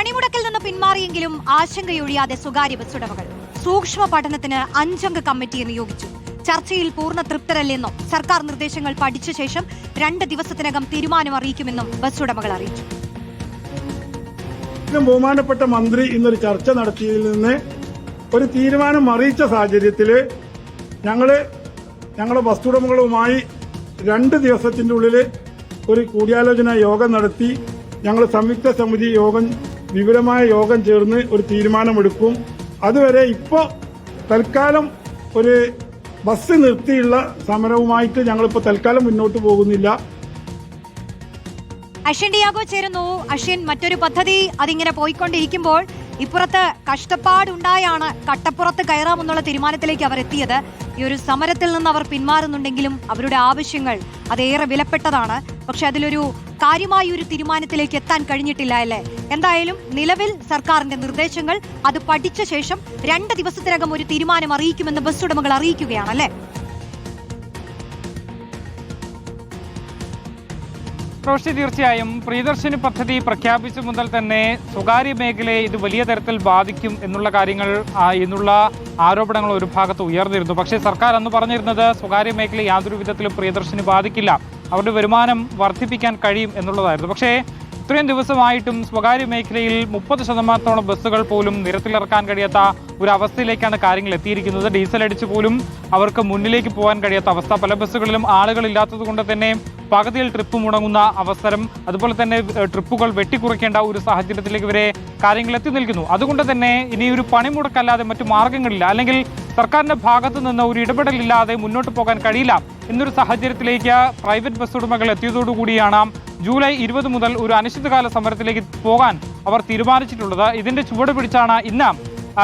പണിമുടക്കിൽ നിന്ന് പിന്മാറിയെങ്കിലും ആശങ്കയൊഴിയാതെ സ്വകാര്യ ബസ് ഉടമകൾ സൂക്ഷ്മ പഠനത്തിന് 5 അംഗ കമ്മിറ്റിയെ നിയോഗിച്ചു. ചർച്ചയിൽ പൂർണ്ണ തൃപ്തരല്ലെന്നും സർക്കാർ നിർദ്ദേശങ്ങൾ പഠിച്ച ശേഷം 2 ദിവസത്തിനകം തീരുമാനം അറിയിക്കുമെന്നും ബസ് ഉടമകൾ അറിയിച്ചു. ബഹുമാനപ്പെട്ട മന്ത്രി ഇന്നൊരു ചർച്ച നടത്തിയതിൽ നിന്ന് ഒരു തീരുമാനം അറിയിച്ച സാഹചര്യത്തിൽ ഞങ്ങളുടെ ബസ് ഉടമകളുമായി 2 ദിവസത്തിന്റെ ഉള്ളിൽ ഒരു കൂടിയാലോചന യോഗം നടത്തി ഞങ്ങൾ സംയുക്ത സമിതി യോഗം വിപുലമായ യോഗം ചേർന്ന് ഒരു തീരുമാനമെടുക്കും. അതുവരെ ഇപ്പോൾ തൽക്കാലം ഒരു ബസ് നിർത്തിയുള്ള സമരവുമായിട്ട് ഞങ്ങളിപ്പോൾ തൽക്കാലം മുന്നോട്ട് പോകുന്നില്ല. അശ്വിൻ ഡിയാഗോ ചേരുന്നു. അശ്വിൻ, മറ്റൊരു പദ്ധതി അതിങ്ങനെ പോയിക്കൊണ്ടിരിക്കുമ്പോൾ ഇപ്പുറത്ത് കഷ്ടപ്പാടുണ്ടായാണ് കട്ടപ്പുറത്ത് കയറാമെന്നുള്ള തീരുമാനത്തിലേക്ക് അവർ എത്തിയത്. ഈ ഒരു സമരത്തിൽ നിന്ന് അവർ പിന്മാറുന്നുണ്ടെങ്കിലും അവരുടെ ആവശ്യങ്ങൾ അതേറെ വിലപ്പെട്ടതാണ്. പക്ഷെ അതിലൊരു കാര്യമായ ഒരു തീരുമാനത്തിലേക്ക് എത്താൻ കഴിഞ്ഞിട്ടില്ല അല്ലേ? എന്തായാലും നിലവിൽ സർക്കാരിന്റെ നിർദ്ദേശങ്ങൾ അത് പഠിച്ച ശേഷം 2 ദിവസത്തിനകം ഒരു തീരുമാനം അറിയിക്കുമെന്ന് ബസ് ഉടമകൾ അറിയിക്കുകയാണല്ലേ? റോഷി, തീർച്ചയായും പ്രിയദർശിനി പദ്ധതി പ്രഖ്യാപിച്ച മുതൽ തന്നെ സ്വകാര്യ മേഖലയെ ഇത് വലിയ തരത്തിൽ ബാധിക്കും എന്നുള്ള ആരോപണങ്ങൾ ഒരു ഭാഗത്ത് ഉയർന്നിരുന്നു. പക്ഷേ സർക്കാർ അന്ന് പറഞ്ഞിരുന്നത് സ്വകാര്യ മേഖലയെ യാതൊരു വിധത്തിലും പ്രിയദർശിനി ബാധിക്കില്ല, അവരുടെ വരുമാനം വർദ്ധിപ്പിക്കാൻ കഴിയും എന്നുള്ളതായിരുന്നു. പക്ഷേ ഇത്രയും ദിവസമായിട്ടും സ്വകാര്യ മേഖലയിൽ 30% ബസ്സുകൾ പോലും നിരത്തിലിറക്കാൻ കഴിയാത്ത ഒരു അവസ്ഥയിലേക്കാണ് കാര്യങ്ങൾ എത്തിയിരിക്കുന്നത്. ഡീസൽ അടിച്ചു പോലും അവർക്ക് മുന്നിലേക്ക് പോകാൻ കഴിയാത്ത അവസ്ഥ. പല ബസ്സുകളിലും ആളുകളില്ലാത്തത് കൊണ്ട് തന്നെ പകുതിയിൽ ട്രിപ്പ് മുടങ്ങുന്ന അവസരം, അതുപോലെ തന്നെ ട്രിപ്പുകൾ വെട്ടിക്കുറയ്ക്കേണ്ട ഒരു സാഹചര്യത്തിലേക്ക് വരെ കാര്യങ്ങൾ എത്തി നിൽക്കുന്നു. അതുകൊണ്ട് തന്നെ ഇനി ഒരു പണിമുടക്കല്ലാതെ മറ്റു മാർഗങ്ങളില്ല, അല്ലെങ്കിൽ സർക്കാരിന്റെ ഭാഗത്ത് നിന്ന് ഒരു ഇടപെടലില്ലാതെ മുന്നോട്ട് പോകാൻ കഴിയില്ല എന്നൊരു സാഹചര്യത്തിലേക്ക് പ്രൈവറ്റ് ബസ് ഉടമകൾ എത്തിയതോടുകൂടിയാണ് ജൂലൈ 20 മുതൽ ഒരു അനിശ്ചിതകാല സമരത്തിലേക്ക് പോകാൻ അവർ തീരുമാനിച്ചിട്ടുള്ളത്. ഇതിന്റെ ചുവട് പിടിച്ചാണ് ഇന്ന്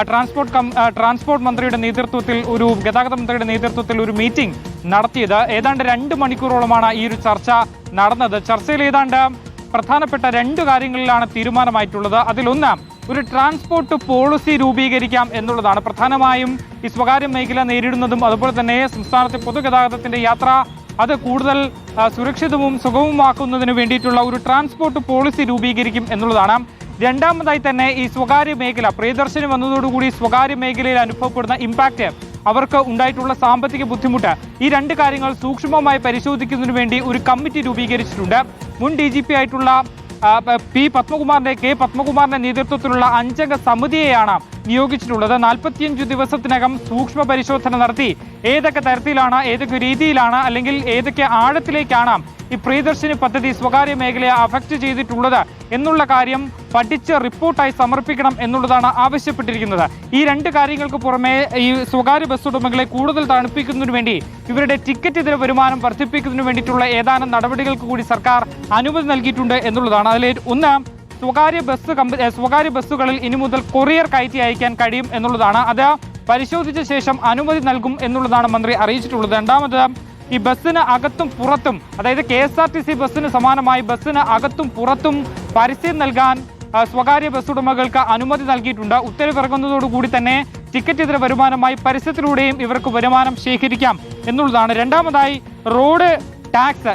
ട്രാൻസ്പോർട്ട് മന്ത്രിയുടെ നേതൃത്വത്തിൽ ഗതാഗത മന്ത്രിയുടെ നേതൃത്വത്തിൽ ഒരു മീറ്റിംഗ് നടത്തിയത്. ഏതാണ്ട് 2 മണിക്കൂറോളമാണ് ഈ ഒരു ചർച്ച നടന്നത്. ചർച്ചയിൽ ഏതാണ്ട് പ്രധാനപ്പെട്ട 2 കാര്യങ്ങളിലാണ് തീരുമാനമായിട്ടുള്ളത്. അതിലൊന്ന്, ഒരു ട്രാൻസ്പോർട്ട് പോളിസി രൂപീകരിക്കാം എന്നുള്ളതാണ്. പ്രധാനമായും ഈ സ്വകാര്യ മേഖല നേരിടുന്നതും അതുപോലെ തന്നെ സംസ്ഥാനത്തെ പൊതുഗതാഗതത്തിന്റെ യാത്ര അത് കൂടുതൽ സുരക്ഷിതവും സുഗമമാക്കുന്നതിന് വേണ്ടിയിട്ടുള്ള ഒരു ട്രാൻസ്പോർട്ട് പോളിസി രൂപീകരിക്കും എന്നുള്ളതാണ്. രണ്ടാമതായി തന്നെ ഈ സ്വകാര്യ മേഖല പ്രിയദർശിനി വന്നതോടുകൂടി സ്വകാര്യ മേഖലയിൽ അനുഭവപ്പെടുന്ന ഇമ്പാക്ട്, അവർക്ക് ഉണ്ടായിട്ടുള്ള സാമ്പത്തിക ബുദ്ധിമുട്ട്, ഈ 2 കാര്യങ്ങൾ സൂക്ഷ്മമായി പരിശോധിക്കുന്നതിന് വേണ്ടി ഒരു കമ്മിറ്റി രൂപീകരിച്ചിട്ടുണ്ട്. മുൻ DGP ആയിട്ടുള്ള കെ പത്മകുമാറിന്റെ നേതൃത്വത്തിലുള്ള 5 അംഗ സമിതിയെയാണ് നിയോഗിച്ചിട്ടുള്ളത്. 45 ദിവസത്തിനകം സൂക്ഷ്മ പരിശോധന നടത്തി ഏതൊക്കെ തരത്തിലാണ്, ഏതൊക്കെ രീതിയിലാണ്, അല്ലെങ്കിൽ ഏതൊക്കെ ആഴത്തിലേക്കാണ് ഈ പ്രിയദർശിനി പദ്ധതി സ്വകാര്യ മേഖലയെ അഫക്റ്റ് ചെയ്തിട്ടുള്ളത് എന്നുള്ള കാര്യം പഠിച്ച് റിപ്പോർട്ടായി സമർപ്പിക്കണം എന്നുള്ളതാണ് ആവശ്യപ്പെട്ടിരിക്കുന്നത്. ഈ 2 കാര്യങ്ങൾക്ക് പുറമെ ഈ സ്വകാര്യ ബസ് ഉടമകളെ കൂടുതൽ തണുപ്പിക്കുന്നതിന് വേണ്ടി ഇവരുടെ ടിക്കറ്റ് ഇതര വരുമാനം വർദ്ധിപ്പിക്കുന്നതിന് വേണ്ടിയിട്ടുള്ള ഏതാനും നടപടികൾക്ക് കൂടി സർക്കാർ അനുമതി നൽകിയിട്ടുണ്ട് എന്നുള്ളതാണ്. അതിൽ ഒന്ന്, സ്വകാര്യ ബസ്സുകളിൽ ഇനി മുതൽ കൊറിയർ കയറ്റി അയക്കാൻ കഴിയും എന്നുള്ളതാണ്. അത് പരിശോധിച്ച ശേഷം അനുമതി നൽകും എന്നുള്ളതാണ് മന്ത്രി അറിയിച്ചിട്ടുള്ളത്. രണ്ടാമത്, ഈ ബസ്സിന് അകത്തും പുറത്തും, അതായത് KSRTC ബസ്സിന് സമാനമായി ബസ്സിന് അകത്തും പുറത്തും പരസ്യം നൽകാൻ സ്വകാര്യ ബസ് ഉടമകൾക്ക് അനുമതി നൽകിയിട്ടുണ്ട്. ഉത്തരവിറങ്ങുന്നതോടുകൂടി തന്നെ ടിക്കറ്റ് ഇതര വരുമാനമായി പരസ്യത്തിലൂടെയും ഇവർക്ക് വരുമാനം ശേഖരിക്കാം എന്നുള്ളതാണ്. രണ്ടാമതായി,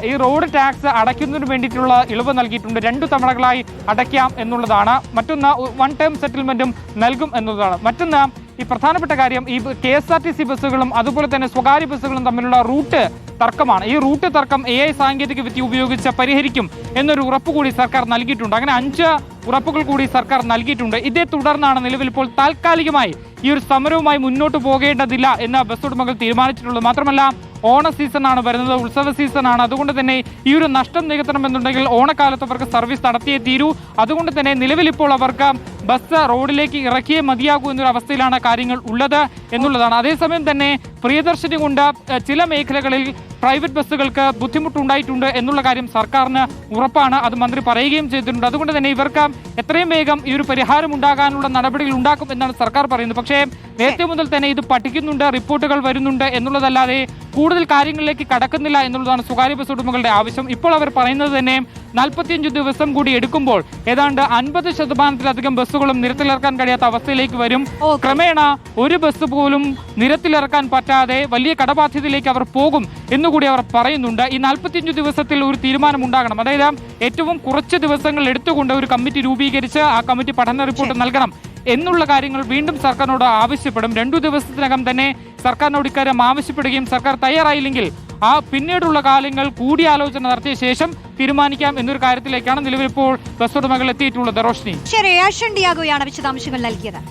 ഈ റോഡ് ടാക്സ് അടയ്ക്കുന്നതിന് വേണ്ടിയിട്ടുള്ള ഇളവ് നൽകിയിട്ടുണ്ട്. 2 തവണകളായി അടയ്ക്കാം എന്നുള്ളതാണ്. മറ്റൊന്ന്, 1 ടൈം സെറ്റിൽമെന്റും നൽകും എന്നുള്ളതാണ്. മറ്റൊന്ന്, ഈ പ്രധാനപ്പെട്ട കാര്യം, ഈ KSRTC ബസ്സുകളും അതുപോലെ തന്നെ സ്വകാര്യ ബസ്സുകളും തമ്മിലുള്ള റൂട്ട് തർക്കമാണ്. ഈ റൂട്ട് തർക്കം AI സാങ്കേതിക വിദ്യ ഉപയോഗിച്ച് പരിഹരിക്കും എന്നൊരു ഉറപ്പ് കൂടി സർക്കാർ നൽകിയിട്ടുണ്ട്. അങ്ങനെ 5 ഉറപ്പുകൾ കൂടി സർക്കാർ നൽകിയിട്ടുണ്ട്. ഇതേ തുടർന്നാണ് നിലവിൽ ഇപ്പോൾ താൽക്കാലികമായി ഈ ഒരു സമരവുമായി മുന്നോട്ട് പോകേണ്ടതില്ല എന്ന് ബസ് ഉടമകൾ തീരുമാനിച്ചിട്ടുള്ളത്. മാത്രമല്ല, ഓണ സീസണാണ് വരുന്നത്, ഉത്സവ സീസണാണ്. അതുകൊണ്ട് തന്നെ ഈ ഒരു നഷ്ടം നികത്തണമെന്നുണ്ടെങ്കിൽ ഓണക്കാലത്ത് അവർക്ക് സർവീസ് നടത്തിയേ തീരൂ. അതുകൊണ്ട് തന്നെ നിലവിൽ ഇപ്പോൾ അവർക്ക് ബസ് റോഡിലേക്ക് ഇറക്കിയേ മതിയാകൂ എന്നൊരു അവസ്ഥയിലാണ് കാര്യങ്ങൾ ഉള്ളത് എന്നുള്ളതാണ്. അതേസമയം തന്നെ പ്രിയദർശിനി കൊണ്ട് ചില മേഖലകളിൽ പ്രൈവറ്റ് ബസ്സുകൾക്ക് ബുദ്ധിമുട്ടുണ്ടായിട്ടുണ്ട് എന്നുള്ള കാര്യം സർക്കാരിന് ഉറപ്പാണ്. അത് മന്ത്രി പറയുകയും ചെയ്തിട്ടുണ്ട്. അതുകൊണ്ട് തന്നെ ഇവർക്ക് എത്രയും വേഗം ഈ ഒരു പരിഹാരം ഉണ്ടാകാനുള്ള നടപടികൾ ഉണ്ടാക്കും എന്നാണ് സർക്കാർ പറയുന്നത്. പക്ഷേ നേരത്തെ മുതൽ തന്നെ ഇത് പഠിക്കുന്നുണ്ട്, റിപ്പോർട്ടുകൾ വരുന്നുണ്ട് എന്നുള്ളതല്ലാതെ കൂടുതൽ കാര്യങ്ങളിലേക്ക് കടക്കുന്നില്ല എന്നുള്ളതാണ് സ്വകാര്യ ബസ് ഉടമകളുടെ ആവശ്യം. ഇപ്പോൾ അവർ പറയുന്നത് തന്നെ 45 ദിവസം കൂടി എടുക്കുമ്പോൾ ഏതാണ്ട് 50% ബസ്സുകളും നിരത്തിലിറക്കാൻ കഴിയാത്ത അവസ്ഥയിലേക്ക് വരും. ക്രമേണ ഒരു ബസ് പോലും നിരത്തിലിറക്കാൻ പറ്റാതെ വലിയ കടബാധ്യതയിലേക്ക് അവർ പോകും എന്നുകൂടി അവർ പറയുന്നുണ്ട്. ഈ 45 ദിവസത്തിൽ ഒരു തീരുമാനം ഉണ്ടാകണം. അതായത് ഏറ്റവും കുറച്ച് ദിവസങ്ങൾ എടുത്തുകൊണ്ട് ഒരു കമ്മിറ്റി രൂപീകരിച്ച് ആ കമ്മിറ്റി പഠന റിപ്പോർട്ട് നൽകണം എന്നുള്ള കാര്യങ്ങൾ വീണ്ടും സർക്കാരിനോട് ആവശ്യപ്പെടും. 2 ദിവസത്തിനകം തന്നെ സർക്കാരിനോട് ഇക്കാര്യം ആവശ്യപ്പെടുകയും സർക്കാർ തയ്യാറായില്ലെങ്കിൽ ആ പിന്നീടുള്ള കാലങ്ങൾ കൂടിയാലോചന നടത്തിയ ശേഷം തീരുമാനിക്കാം എന്നൊരു കാര്യത്തിലേക്കാണ് നിലവിൽ ഇപ്പോൾ ബസ് ഉടമകൾ എത്തിയിട്ടുള്ളത്. റോഷ്നി, ശരി, ആഷൻ ഡിയാഗോയാണ് വിശദാംശങ്ങൾ നൽകിയത്.